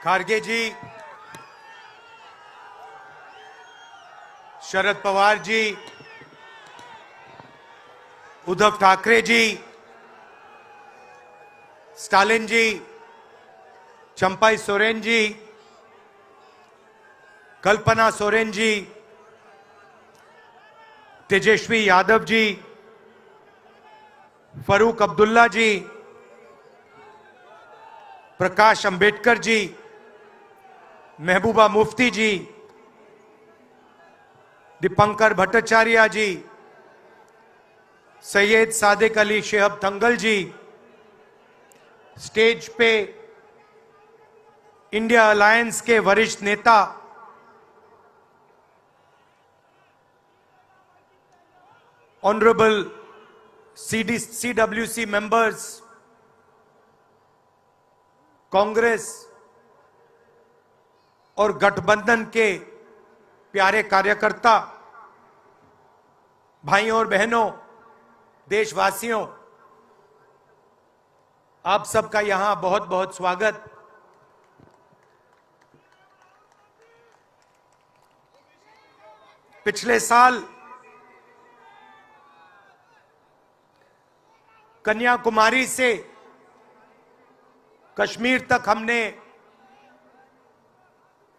खारगे जी, Sharad Pawar ji, Uddhav Thackeray ji, Stalin जी, चंपाई सोरेन जी, कल्पना सोरेन जी, तेजस्वी यादव जी, फरूक अब्दुल्ला जी, प्रकाश अंबेडकर जी, महबूबा मुफ्ती जी, दीपंकर भट्टाचार्य जी, सैयद सादिक अली शेहब दंगल जी, stage पे India alliance के वरिष्ठ नेता ऑनरेबल CWC मेंबर्स, कांग्रेस और गठबंधन के प्यारे कार्यकर्ता, भाइयों और बहनों, देशवासियों, आप सबका यहां बहुत बहुत स्वागत। पिछले साल कन्याकुमारी से कश्मीर तक हमने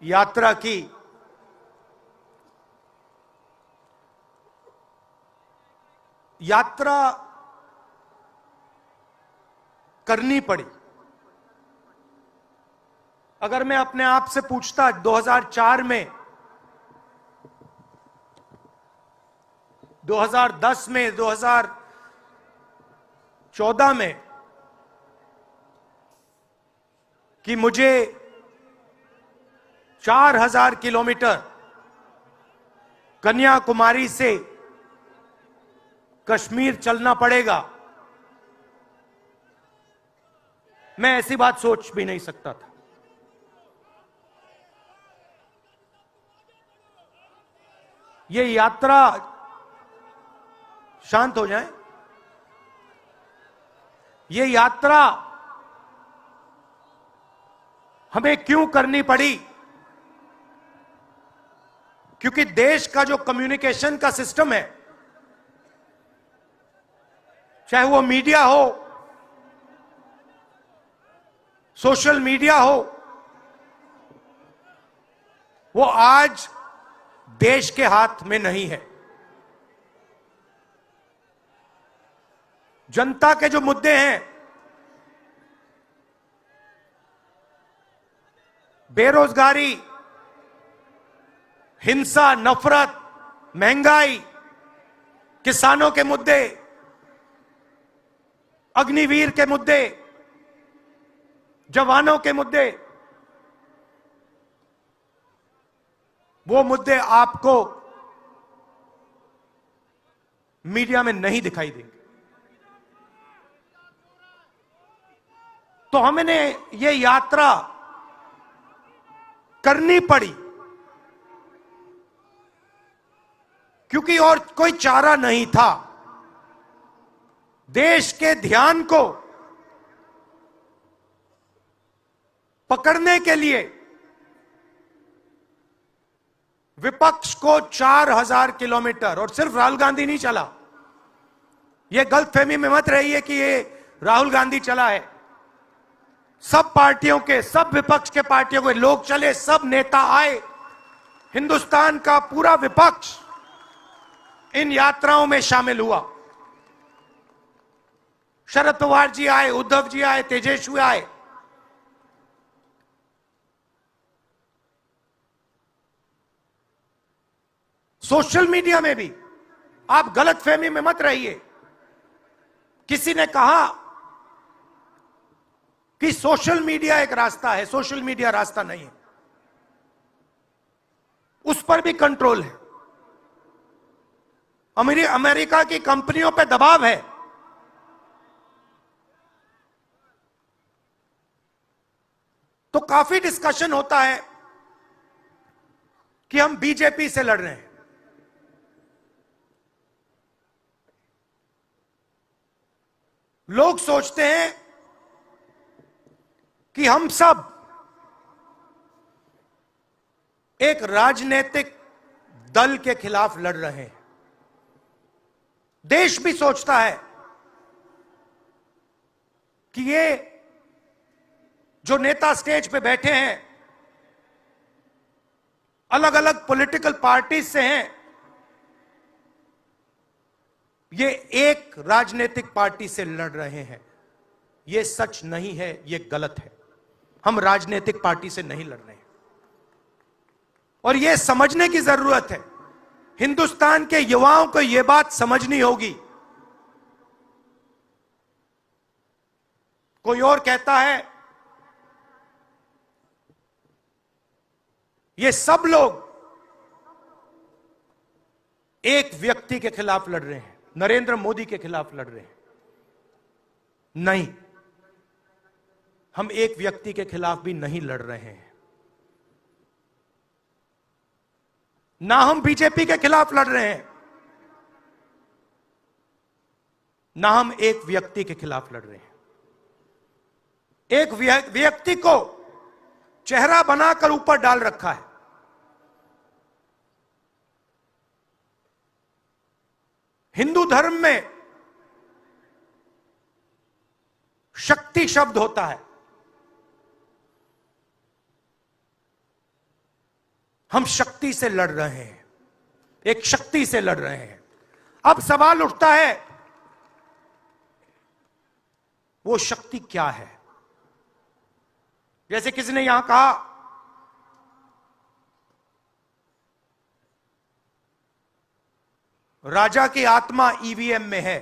यात्रा की। यात्रा करनी पड़ी। अगर मैं अपने आप से पूछता 2004 में, 2010 में, 2014 में कि मुझे 4000 किलोमीटर कन्याकुमारी से कश्मीर चलना पड़ेगा, मैं ऐसी बात सोच भी नहीं सकता था। ये यात्रा, शांत हो जाए, ये यात्रा हमें क्यों करनी पड़ी? क्योंकि देश का जो कम्युनिकेशन का सिस्टम है, चाहे वो मीडिया हो, सोशल मीडिया हो, वो आज देश के हाथ में नहीं है। जनता के जो मुद्दे हैं, बेरोजगारी, हिंसा, नफरत, महंगाई, किसानों के मुद्दे, अग्निवीर के मुद्दे, जवानों के मुद्दे, वो मुद्दे आपको मीडिया में नहीं दिखाई देंगे। तो हमने ये यात्रा करनी पड़ी क्योंकि और कोई चारा नहीं था। देश के ध्यान को पकड़ने के लिए विपक्ष को 4000 किलोमीटर, और सिर्फ राहुल गांधी नहीं चला, यह गलतफहमी में मत रहिए कि ये राहुल गांधी चला है। सब पार्टियों के, सब विपक्ष के पार्टियों के लोग चले, सब नेता आए, हिंदुस्तान का पूरा विपक्ष इन यात्राओं में शामिल हुआ। शरद पवार जी आए, उद्धव जी आए, तेजस्वी आए। सोशल मीडिया में भी आप गलतफहमी में मत रहिए। किसी ने कहा कि सोशल मीडिया एक रास्ता है, सोशल मीडिया रास्ता नहीं है। उस पर भी कंट्रोल है। अमेरिका की कंपनियों पर दबाव है। तो काफी डिस्कशन होता है कि हम बीजेपी से लड़ रहे हैं। लोग सोचते हैं कि हम सब एक राजनीतिक दल के खिलाफ लड़ रहे हैं। देश भी सोचता है कि ये जो नेता स्टेज पे बैठे हैं अलग अलग पॉलिटिकल पार्टी से हैं, ये एक राजनीतिक पार्टी से लड़ रहे हैं। ये सच नहीं है, ये गलत है। हम राजनीतिक पार्टी से नहीं लड़ रहे हैं और यह समझने की जरूरत है। हिंदुस्तान के युवाओं को यह बात समझनी होगी। कोई और कहता है ये सब लोग एक व्यक्ति के खिलाफ लड़ रहे हैं, नरेंद्र मोदी के खिलाफ लड़ रहे हैं। नहीं, हम एक व्यक्ति के खिलाफ भी नहीं लड़ रहे हैं। ना हम बीजेपी के खिलाफ लड़ रहे हैं, ना हम एक व्यक्ति के खिलाफ लड़ रहे हैं। एक व्यक्ति को चेहरा बनाकर ऊपर डाल रखा है। हिंदू धर्म में शक्ति शब्द होता है। हम शक्ति से लड़ रहे हैं, एक शक्ति से लड़ रहे हैं। अब सवाल उठता है वो शक्ति क्या है? जैसे किसी ने यहां कहा राजा की आत्मा ईवीएम में है।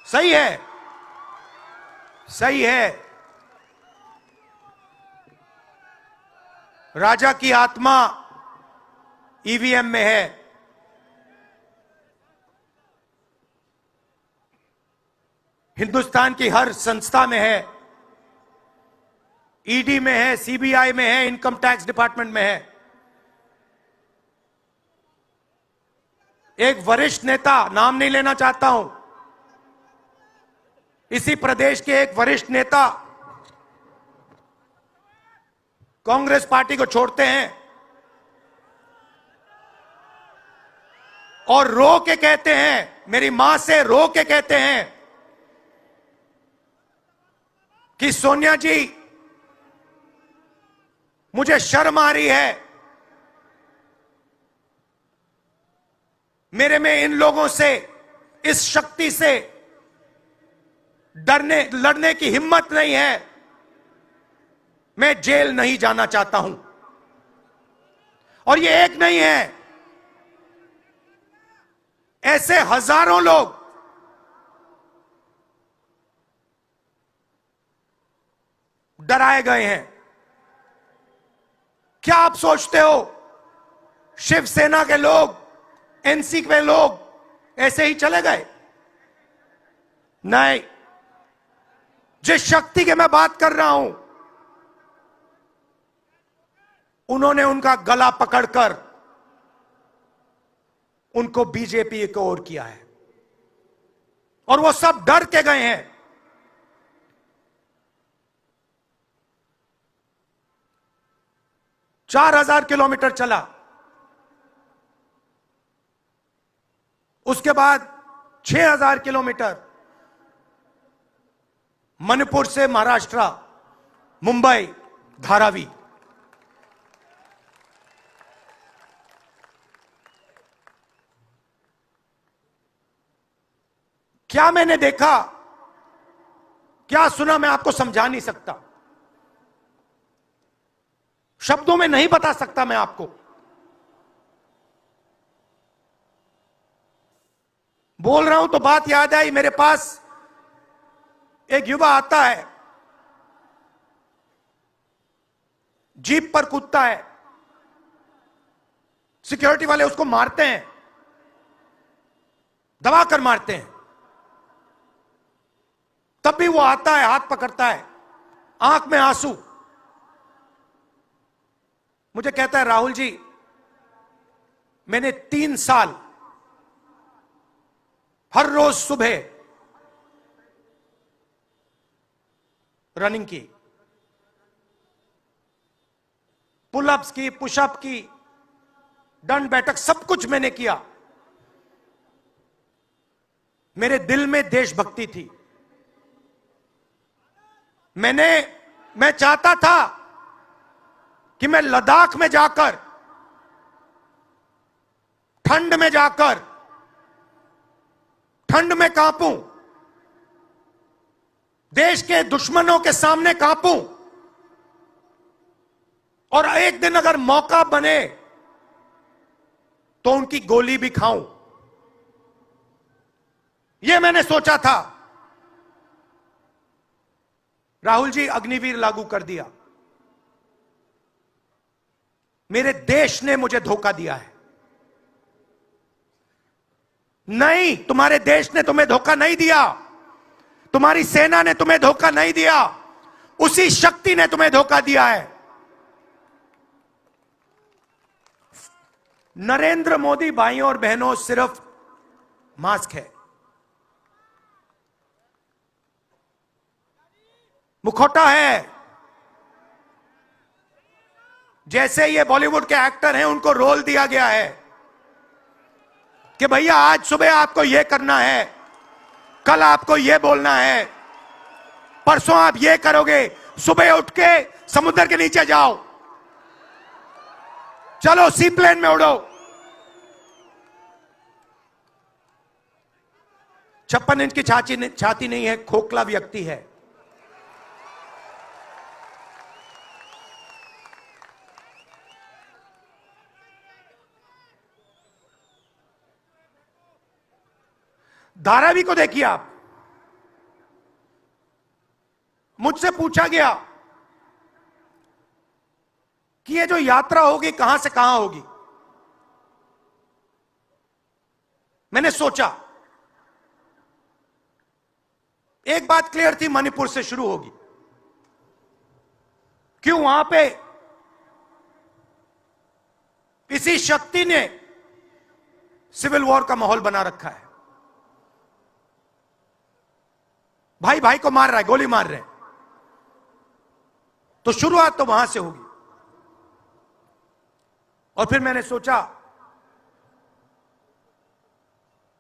सही है, सही है। राजा की आत्मा ईवीएम में है। हिंदुस्तान की हर संस्था में है, ईडी में है, सीबीआई में है, इनकम टैक्स डिपार्टमेंट में है। एक वरिष्ठ नेता, नाम नहीं लेना चाहता हूं, इसी प्रदेश के एक वरिष्ठ नेता कांग्रेस पार्टी को छोड़ते हैं और रो के कहते हैं, मेरी मां से रो के कहते हैं कि सोनिया जी मुझे शर्म आ रही है, मेरे में इन लोगों से, इस शक्ति से लड़ने की हिम्मत नहीं है, मैं जेल नहीं जाना चाहता हूं। और ये एक नहीं है, ऐसे हजारों लोग डराए गए हैं। क्या आप सोचते हो शिवसेना के लोग, एनसी के लोग ऐसे ही चले गए? नहीं, जिस शक्ति की मैं बात कर रहा हूं, उन्होंने उनका गला पकड़कर उनको बीजेपी की ओर किया है और वो सब डर के गए हैं। चार 4,000 किलोमीटर चला, उसके बाद 6,000 किलोमीटर मणिपुर से महाराष्ट्र, मुंबई, धारावी। क्या मैंने देखा, क्या सुना, मैं आपको समझा नहीं सकता, शब्दों में नहीं बता सकता मैं आपको। बोल रहा हूं तो बात याद आई, मेरे पास एक युवा आता है, जीप पर कूदता है, सिक्योरिटी वाले उसको मारते हैं, दबाकर मारते हैं, तब भी वो आता है, हाथ पकड़ता है, आंख में आंसू, मुझे कहता है राहुल जी मैंने 3 साल हर रोज सुबह रनिंग की, पुलअप्स की, पुशअप की, दंड बैठक, सब कुछ मैंने किया। मेरे दिल में देशभक्ति थी। मैं चाहता था कि मैं लद्दाख में जाकर, ठंड में जाकर, ठंड में कांपूं, देश के दुश्मनों के सामने कांपूं, और एक दिन अगर मौका बने तो उनकी गोली भी खाऊं। यह मैंने सोचा था। राहुल जी, अग्निवीर लागू कर दिया। मेरे देश ने मुझे धोखा दिया है। नहीं, तुम्हारे देश ने तुम्हें धोखा नहीं दिया, तुम्हारी सेना ने तुम्हें धोखा नहीं दिया, उसी शक्ति ने तुम्हें धोखा दिया है। नरेंद्र मोदी भाइयों और बहनों सिर्फ मास्क है, मुखौटा है। जैसे ये बॉलीवुड के एक्टर हैं, उनको रोल दिया गया है कि भैया आज सुबह आपको यह करना है, कल आपको यह बोलना है, परसों आप यह करोगे, सुबह उठ के समुद्र के नीचे जाओ, चलो सी प्लेन में उड़ो। 56 इंच की छाती नहीं है, खोखला व्यक्ति है। धारावी को देखिए आप। मुझसे पूछा गया कि ये जो यात्रा होगी कहां से कहां होगी। मैंने सोचा, एक बात क्लियर थी, मणिपुर से शुरू होगी। क्यों? वहां पे इसी शक्ति ने सिविल वॉर का माहौल बना रखा है। भाई भाई को मार रहा है, गोली मार रहे हैं, तो शुरुआत तो वहां से होगी। और फिर मैंने सोचा,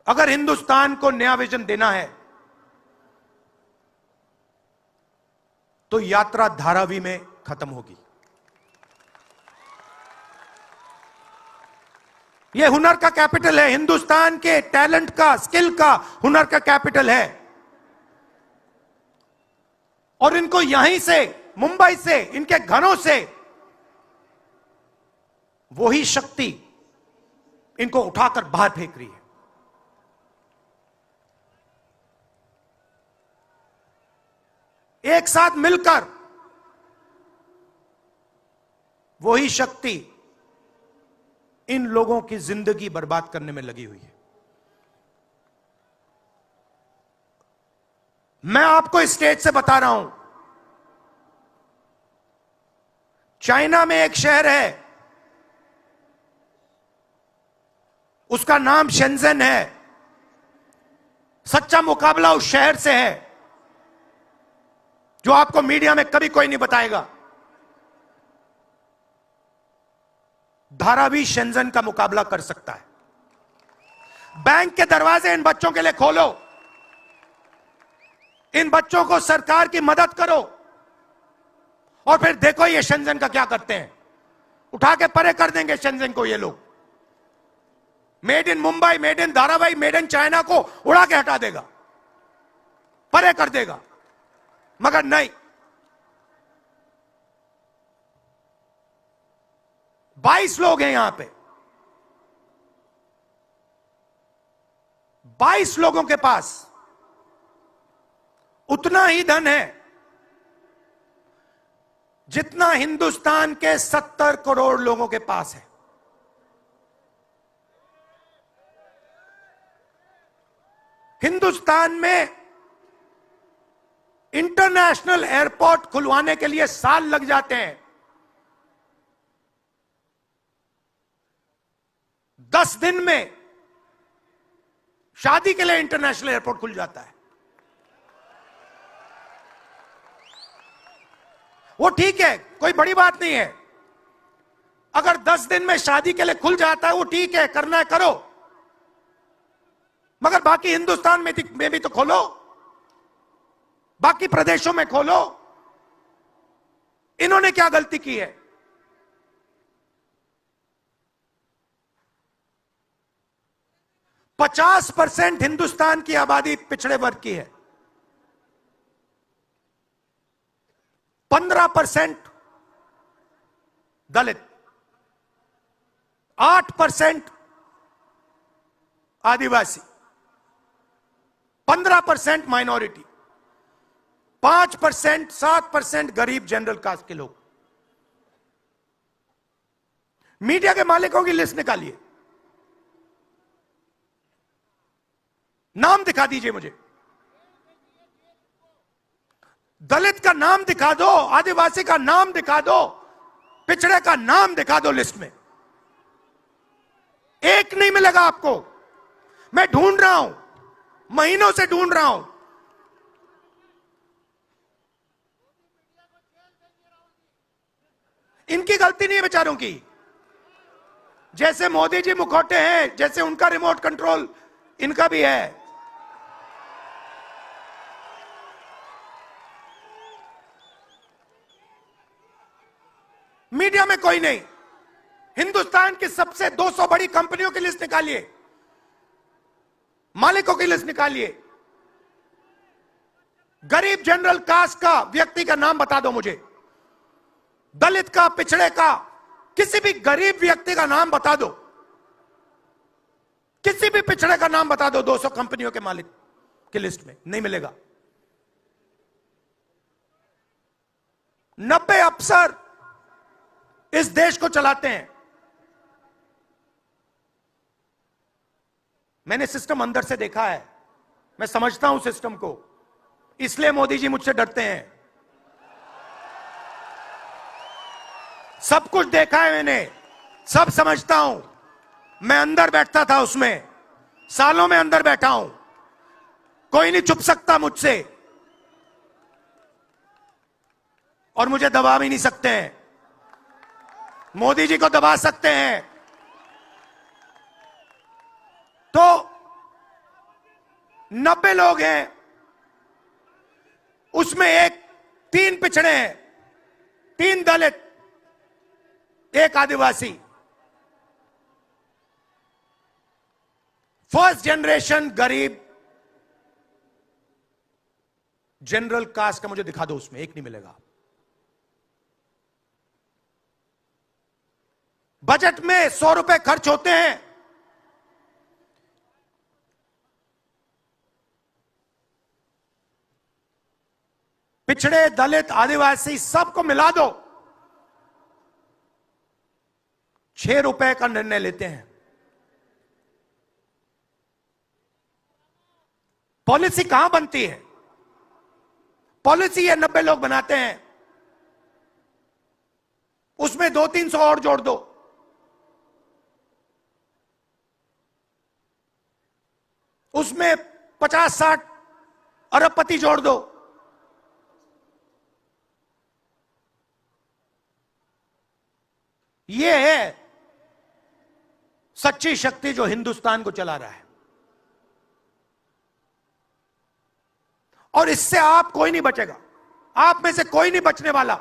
अगर हिंदुस्तान को नया विजन देना है तो यात्रा धारावी में खत्म होगी। यह हुनर का कैपिटल है, हिंदुस्तान के टैलेंट का, स्किल का, हुनर का कैपिटल है। और इनको यहीं से, मुंबई से, इनके घरों से वही शक्ति इनको उठाकर बाहर फेंक रही है। एक साथ मिलकर वही शक्ति इन लोगों की जिंदगी बर्बाद करने में लगी हुई है। मैं आपको इस स्टेज से बता रहा हूं, चाइना में एक शहर है, उसका नाम शेंजन है। सच्चा मुकाबला उस शहर से है जो आपको मीडिया में कभी कोई नहीं बताएगा। धारावी शेंजन का मुकाबला कर सकता है। बैंक के दरवाजे इन बच्चों के लिए खोलो, इन बच्चों को सरकार की मदद करो, और फिर देखो ये शेंजन का क्या करते हैं। उठा के परे कर देंगे शेंजन को ये लोग। Made in Mumbai, made in Dharavi, made in China को उड़ा के हटा देगा, परे कर देगा। मगर नहीं, 22 लोग हैं यहां पे, 22 लोगों के पास उतना ही धन है जितना हिंदुस्तान के 70 करोड़ लोगों के पास है। हिंदुस्तान में इंटरनेशनल एयरपोर्ट खुलवाने के लिए साल लग जाते हैं। 10 दिन में शादी के लिए इंटरनेशनल एयरपोर्ट खुल जाता है। वो ठीक है, कोई बड़ी बात नहीं है, अगर 10 दिन में शादी के लिए खुल जाता है वो ठीक है, करना है करो, मगर बाकी हिंदुस्तान में भी तो खोलो, बाकी प्रदेशों में खोलो। इन्होंने क्या गलती की है? पचास 50% हिंदुस्तान की आबादी पिछड़े वर्ग की है, 15% दलित, 8% आदिवासी, 15% माइनॉरिटी, 5% 7% गरीब जनरल कास्ट के लोग। मीडिया के मालिकों की लिस्ट निकालिए, नाम दिखा दीजिए मुझे। दलित का नाम दिखा दो, आदिवासी का नाम दिखा दो, पिछड़े का नाम दिखा दो लिस्ट में। एक नहीं मिलेगा आपको। मैं ढूंढ रहा हूं, महीनों से ढूंढ रहा हूं। इनकी गलती नहीं है बेचारों की। जैसे मोदी जी मुखौटे हैं, जैसे उनका रिमोट कंट्रोल इनका भी है। मीडिया में कोई नहीं। हिंदुस्तान की सबसे 200 बड़ी कंपनियों की लिस्ट निकालिए, मालिकों की लिस्ट निकालिए। गरीब जनरल कास्ट का व्यक्ति का नाम बता दो मुझे, दलित का, पिछड़े का, किसी भी गरीब व्यक्ति का नाम बता दो, किसी भी पिछड़े का नाम बता दो 200 कंपनियों के मालिक की लिस्ट में। नहीं मिलेगा। 90 अफसर इस देश को चलाते हैं। मैंने सिस्टम अंदर से देखा है, मैं समझता हूं सिस्टम को, इसलिए मोदी जी मुझसे डरते हैं। सब कुछ देखा है मैंने, सब समझता हूं। मैं अंदर बैठता था उसमें, सालों में अंदर बैठा हूं। कोई नहीं छुप सकता मुझसे, और मुझे दबा भी नहीं सकते हैं। मोदी जी को दबा सकते हैं तो 90 लोग हैं, उसमें 3 पिछड़े हैं, 3 दलित, 1 आदिवासी। फर्स्ट जनरेशन गरीब जनरल कास्ट का मुझे दिखा दो, उसमें एक नहीं मिलेगा। बजट में 100 रुपए खर्च होते हैं, पिछड़े, दलित, आदिवासी सबको मिला दो, 6 रुपए का निर्णय लेते हैं। पॉलिसी कहां बनती है? पॉलिसी ये 90 लोग बनाते हैं, उसमें 200-300 और जोड़ दो, उसमें 50-60 अरबपति जोड़ दो। यह है सच्ची शक्ति जो हिंदुस्तान को चला रहा है। और इससे आप कोई नहीं बचेगा, आप में से कोई नहीं बचने वाला।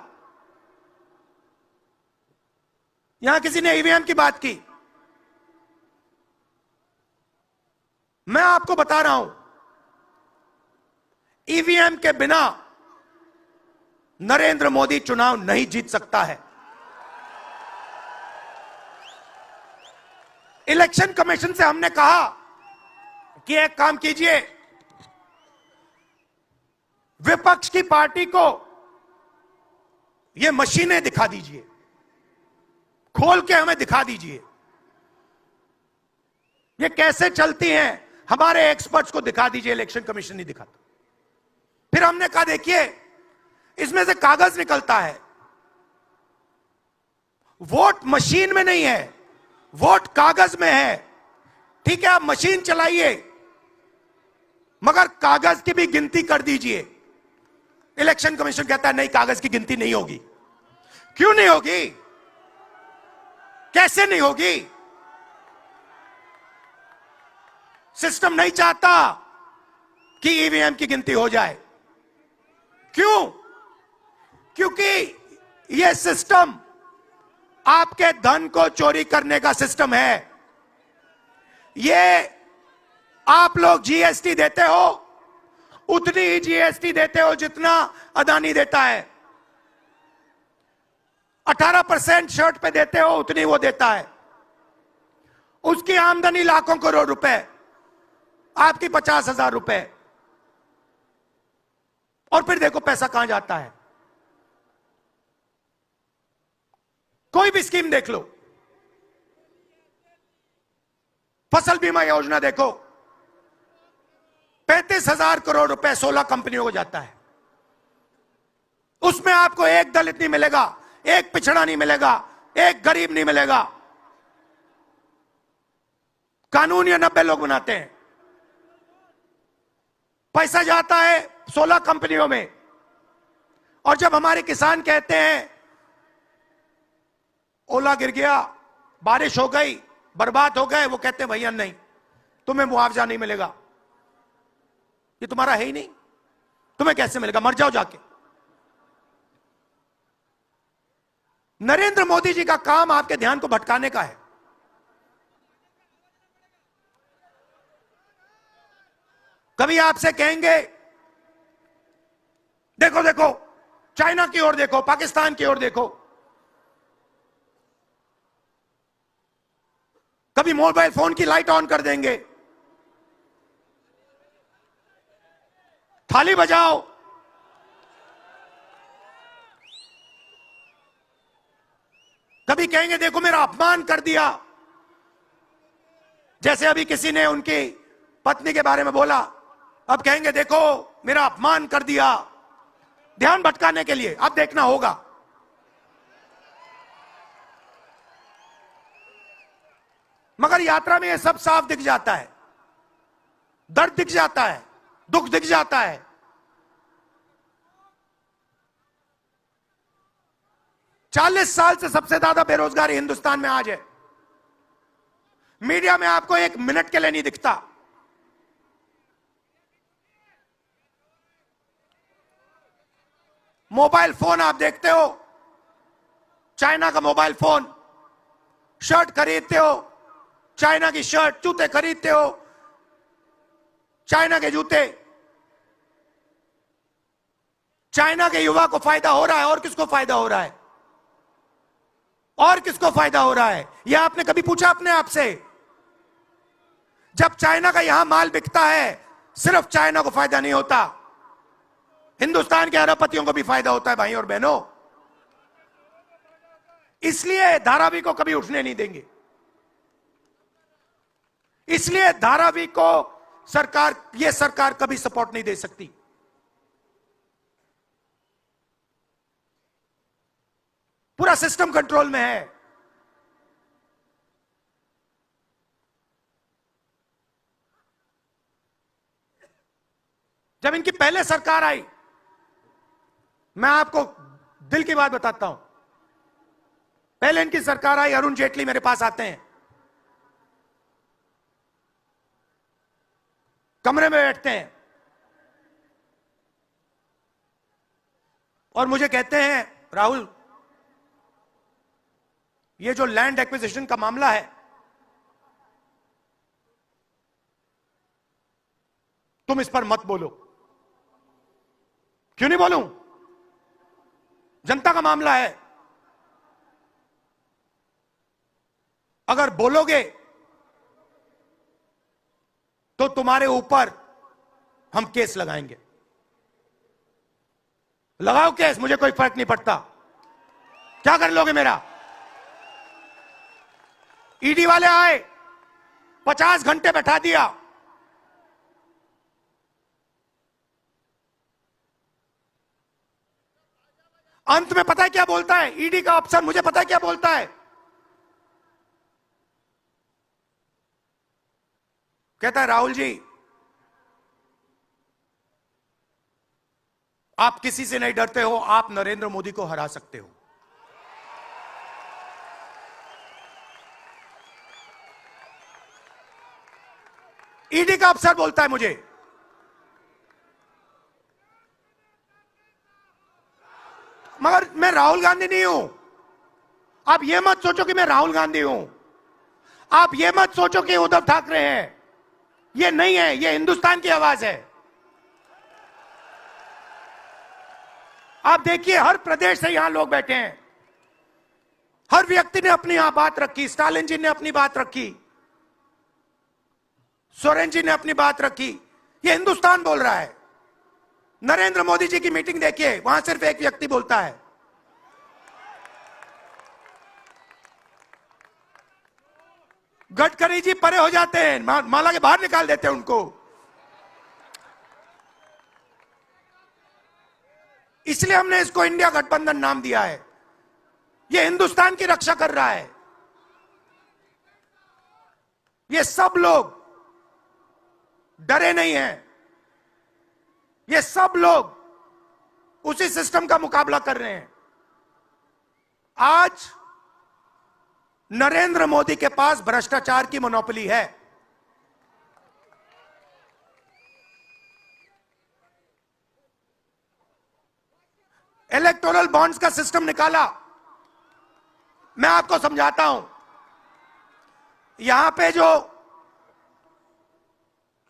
यहां किसी ने ईवीएम की बात की, मैं आपको बता रहा हूं, ईवीएम के बिना नरेंद्र मोदी चुनाव नहीं जीत सकता है। इलेक्शन कमीशन से हमने कहा कि एक काम कीजिए, विपक्ष की पार्टी को ये मशीनें दिखा दीजिए, खोल के हमें दिखा दीजिए ये कैसे चलती हैं, हमारे एक्सपर्ट्स को दिखा दीजिए। इलेक्शन कमीशन नहीं दिखाता। फिर हमने कहा देखिए, इसमें से कागज निकलता है, वोट मशीन में नहीं है, वोट कागज में है। ठीक है, आप मशीन चलाइए, मगर कागज की भी गिनती कर दीजिए। इलेक्शन कमीशन कहता है नहीं, कागज की गिनती नहीं होगी। क्यों नहीं होगी? कैसे नहीं होगी? सिस्टम नहीं चाहता कि ईवीएम की गिनती हो जाए। क्यों? क्योंकि यह सिस्टम आपके धन को चोरी करने का सिस्टम है। ये आप लोग जीएसटी देते हो, उतनी ही जीएसटी देते हो जितना अदानी देता है। 18% शर्ट पे देते हो, उतनी वो देता है। उसकी आमदनी लाखों करोड़ रुपए, आपकी 50,000 रुपए। और फिर देखो पैसा कहां जाता है। कोई भी स्कीम देख लो, फसल बीमा योजना देखो, 35,000 करोड़ रुपए 16 कंपनियों को जाता है। उसमें आपको एक दलित नहीं मिलेगा, एक पिछड़ा नहीं मिलेगा, एक गरीब नहीं मिलेगा। कानून ये 90 लोग बनाते हैं। पैसा जाता है 16 कंपनियों में। और जब हमारे किसान कहते हैं ओला गिर गया, बारिश हो गई, बर्बाद हो गए, वो कहते हैं भैया नहीं, तुम्हें मुआवजा नहीं मिलेगा, ये तुम्हारा है ही नहीं, तुम्हें कैसे मिलेगा, मर जाओ जाके। नरेंद्र मोदी जी का काम आपके ध्यान को भटकाने का है। कभी आपसे कहेंगे देखो देखो चाइना की ओर देखो, पाकिस्तान की ओर देखो। कभी मोबाइल फोन की लाइट ऑन कर देंगे, थाली बजाओ। कभी कहेंगे देखो मेरा अपमान कर दिया, जैसे अभी किसी ने उनकी पत्नी के बारे में बोला, अब कहेंगे देखो मेरा अपमान कर दिया, ध्यान भटकाने के लिए। अब देखना होगा। मगर यात्रा में यह सब साफ दिख जाता है, दर्द दिख जाता है, दुख दिख जाता है। चालीस साल से सबसे ज्यादा बेरोजगारी हिंदुस्तान में आज है। मीडिया में आपको एक मिनट के लिए नहीं दिखता। मोबाइल फोन आप देखते हो, चाइना का मोबाइल फोन, शर्ट खरीदते हो, चाइना की शर्ट, जूते खरीदते हो, चाइना के जूते। चाइना के युवा को फायदा हो रहा है, और किसको फायदा हो रहा है? और किसको फायदा हो रहा है? यह आपने कभी पूछा अपने आप से? जब चाइना का यहां माल बिकता है, सिर्फ चाइना को फायदा नहीं होता, हिंदुस्तान के अरबपतियों को भी फायदा होता है भाई और बहनों। इसलिए धारावी को कभी उठने नहीं देंगे। इसलिए धारावी को यह सरकार कभी सपोर्ट नहीं दे सकती। पूरा सिस्टम कंट्रोल में है। जब इनकी पहले सरकार आई, मैं आपको दिल की बात बताता हूं, पहले इनकी सरकार आई, अरुण जेटली मेरे पास आते हैं, कमरे में बैठते हैं और मुझे कहते हैं राहुल, ये जो लैंड एक्विजिशन का मामला है, तुम इस पर मत बोलो। क्यों नहीं बोलूं? जनता का मामला है। अगर बोलोगे तो तुम्हारे ऊपर हम केस लगाएंगे। लगाओ केस, मुझे कोई फर्क नहीं पड़ता। क्या कर लोगे मेरा? ईडी वाले आए, 50 घंटे बैठा दिया। अंत में पता है क्या बोलता है ईडी का अफसर? मुझे पता है क्या बोलता है? कहता है राहुल जी, आप किसी से नहीं डरते हो, आप नरेंद्र मोदी को हरा सकते हो। ईडी का अफसर बोलता है मुझे। मगर मैं राहुल गांधी नहीं हूं। आप ये मत सोचो कि मैं राहुल गांधी हूं। आप ये मत सोचो कि उद्धव ठाकरे हैं। ये नहीं है, ये हिंदुस्तान की आवाज है। आप देखिए, हर प्रदेश से यहां लोग बैठे हैं। हर व्यक्ति ने अपनी यहां बात रखी। स्टालिन जी ने अपनी बात रखी, सोरेन जी ने अपनी बात रखी। ये हिंदुस्तान बोल रहा है। नरेंद्र मोदी जी की मीटिंग देखिए, वहां सिर्फ एक व्यक्ति बोलता है। गडकरी जी परे हो जाते हैं, माला के बाहर निकाल देते हैं उनको। इसलिए हमने इसको इंडिया गठबंधन नाम दिया है। ये हिंदुस्तान की रक्षा कर रहा है। ये सब लोग डरे नहीं हैं। ये सब लोग उसी सिस्टम का मुकाबला कर रहे हैं। आज नरेंद्र मोदी के पास भ्रष्टाचार की मोनोपोली है। इलेक्टोरल बॉन्ड्स का सिस्टम निकाला। मैं आपको समझाता हूं। यहां पे जो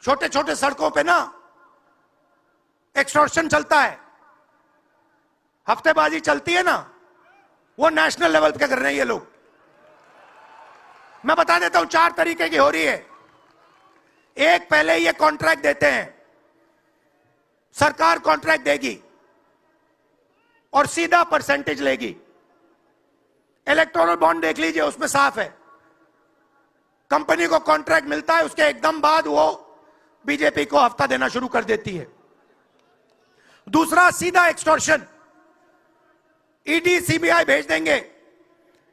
छोटे छोटे सड़कों पे ना एक्सटॉर्शन चलता है, हफ्तेबाजी चलती है ना, वो नेशनल लेवल पे कर रहे हैं ये लोग। मैं बता देता हूं, 4 तरीके की हो रही है। एक, पहले ये कॉन्ट्रैक्ट देते हैं, सरकार कॉन्ट्रैक्ट देगी और सीधा परसेंटेज लेगी। इलेक्टोरल बॉन्ड देख लीजिए, उसमें साफ है। कंपनी को कॉन्ट्रैक्ट मिलता है, उसके एकदम बाद वो बीजेपी को हफ्ता देना शुरू कर देती है। दूसरा, सीधा एक्सटॉर्शन। ईडी सीबीआई भेज देंगे।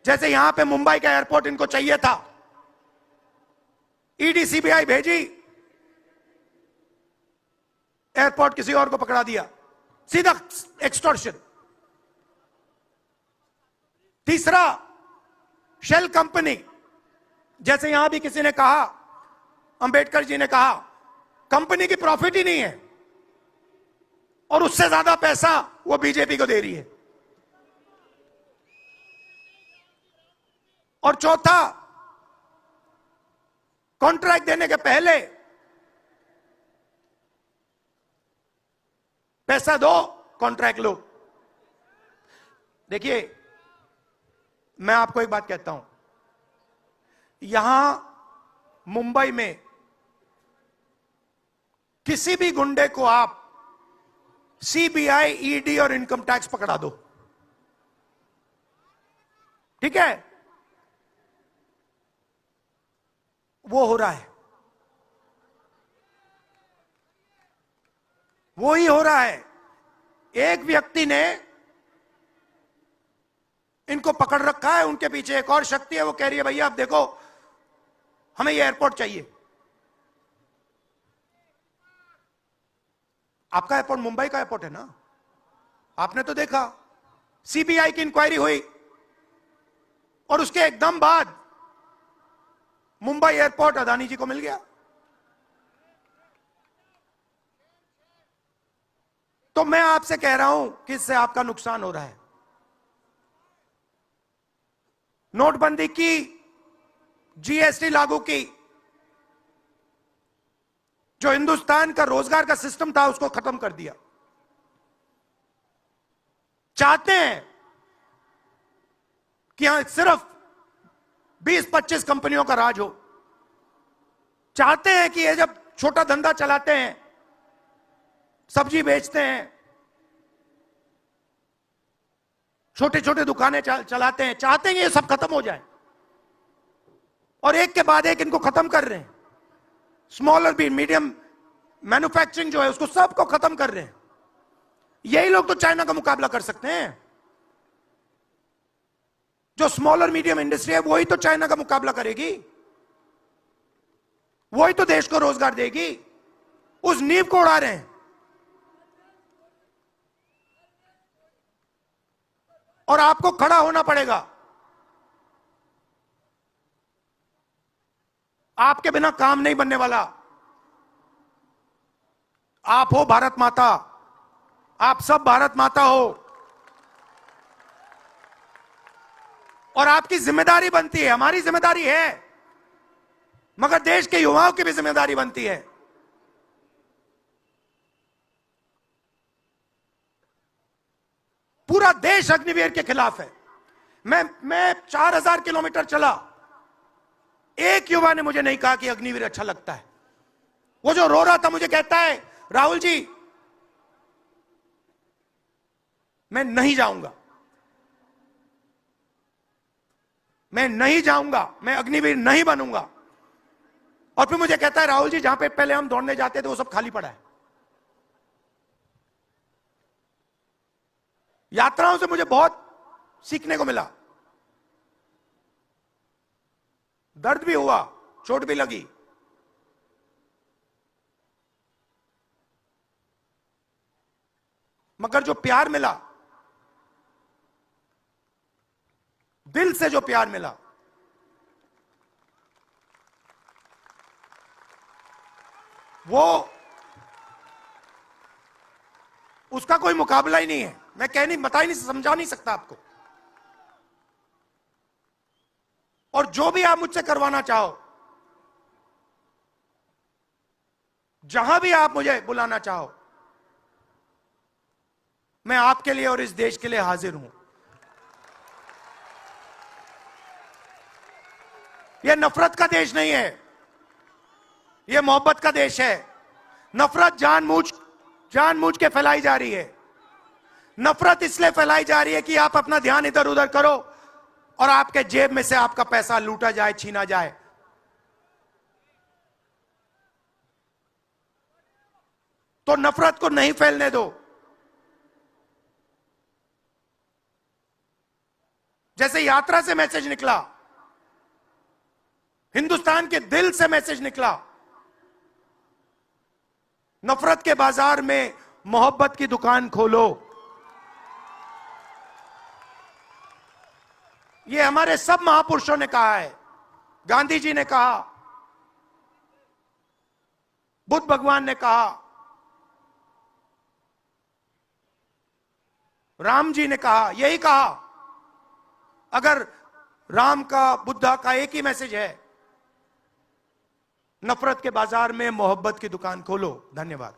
जैसे यहां पे मुंबई का एयरपोर्ट इनको चाहिए था, ईडी सीबीआई भेजी, एयरपोर्ट किसी और को पकड़ा दिया। सीधा एक्सटॉर्शन। तीसरा, शेल कंपनी। जैसे यहां भी किसी ने कहा, अंबेडकर जी ने कहा, कंपनी की प्रॉफिट ही नहीं है और उससे ज्यादा पैसा वो बीजेपी को दे रही है। और चौथा, कॉन्ट्रैक्ट देने के पहले पैसा दो, कॉन्ट्रैक्ट लो। देखिए, मैं आपको एक बात कहता हूं, यहां मुंबई में किसी भी गुंडे को आप सीबीआई, ईडी और इनकम टैक्स पकड़ा दो, ठीक है? वो हो रहा है, वो ही हो रहा है। एक व्यक्ति ने इनको पकड़ रखा है, उनके पीछे एक और शक्ति है, वो कह रही है भैया आप देखो हमें ये एयरपोर्ट चाहिए। आपका एयरपोर्ट मुंबई का एयरपोर्ट है ना, आपने तो देखा। सीबीआई की इंक्वायरी हुई और उसके एकदम बाद मुंबई एयरपोर्ट अदानी जी को मिल गया। तो मैं आपसे कह रहा हूं कि इससे आपका नुकसान हो रहा है। नोटबंदी की, जीएसटी लागू की, जो हिंदुस्तान का रोजगार का सिस्टम था उसको खत्म कर दिया। चाहते हैं कि यहां सिर्फ 20-25 कंपनियों का राज हो। चाहते हैं कि ये जब छोटा धंधा चलाते हैं, सब्जी बेचते हैं, छोटे छोटे दुकानें चलाते हैं, चाहते हैं ये सब खत्म हो जाए। और एक के बाद एक इनको खत्म कर रहे हैं। स्मॉल और मीडियम मैन्युफैक्चरिंग जो है उसको सबको खत्म कर रहे हैं। यही लोग तो चाइना का मुकाबला कर सकते हैं। जो स्मॉल और मीडियम इंडस्ट्री है वही तो चाइना का मुकाबला करेगी, वही तो देश को रोजगार देगी। उस नींव को उड़ा रहे हैं। और आपको खड़ा होना पड़ेगा। आपके बिना काम नहीं बनने वाला। आप हो भारत माता, आप सब भारत माता हो, और आपकी जिम्मेदारी बनती है, हमारी जिम्मेदारी है, मगर देश के युवाओं की भी जिम्मेदारी बनती है। पूरा देश अग्निवीर के खिलाफ है। मैं 4000 किलोमीटर चला, एक युवा ने मुझे नहीं कहा कि अग्निवीर अच्छा लगता है। वो जो रो रहा था मुझे कहता है, राहुल जी मैं नहीं जाऊंगा, मैं नहीं जाऊंगा, मैं अग्निवीर नहीं बनूंगा। और फिर मुझे कहता है, राहुल जी जहां पे पहले हम दौड़ने जाते थे वो सब खाली पड़ा है। यात्राओं से मुझे बहुत सीखने को मिला, दर्द भी हुआ, चोट भी लगी, मगर जो प्यार मिला, दिल से जो प्यार मिला, वो उसका कोई मुकाबला ही नहीं है। मैं कह नहीं, बता ही नहीं, समझा नहीं सकता आपको। और जो भी आप मुझसे करवाना चाहो, जहां भी आप मुझे बुलाना चाहो, मैं आपके लिए और इस देश के लिए हाजिर हूं। यह नफरत का देश नहीं है, यह मोहब्बत का देश है। नफरत जानबूझ के फैलाई जा रही है। नफरत इसलिए फैलाई जा रही है कि आप अपना ध्यान इधर उधर करो और आपके जेब में से आपका पैसा लूटा जाए, छीना जाए। तो नफरत को नहीं फैलने दो। जैसे यात्रा से मैसेज निकला, हिंदुस्तान के दिल से मैसेज निकला, नफरत के बाजार में मोहब्बत की दुकान खोलो। ये हमारे सब महापुरुषों ने कहा है। गांधी जी ने कहा, बुद्ध भगवान ने कहा, राम जी ने कहा, यही कहा। अगर राम का, बुद्धा का एक ही मैसेज है, नफरत के बाजार में मोहब्बत की दुकान खोलो। धन्यवाद।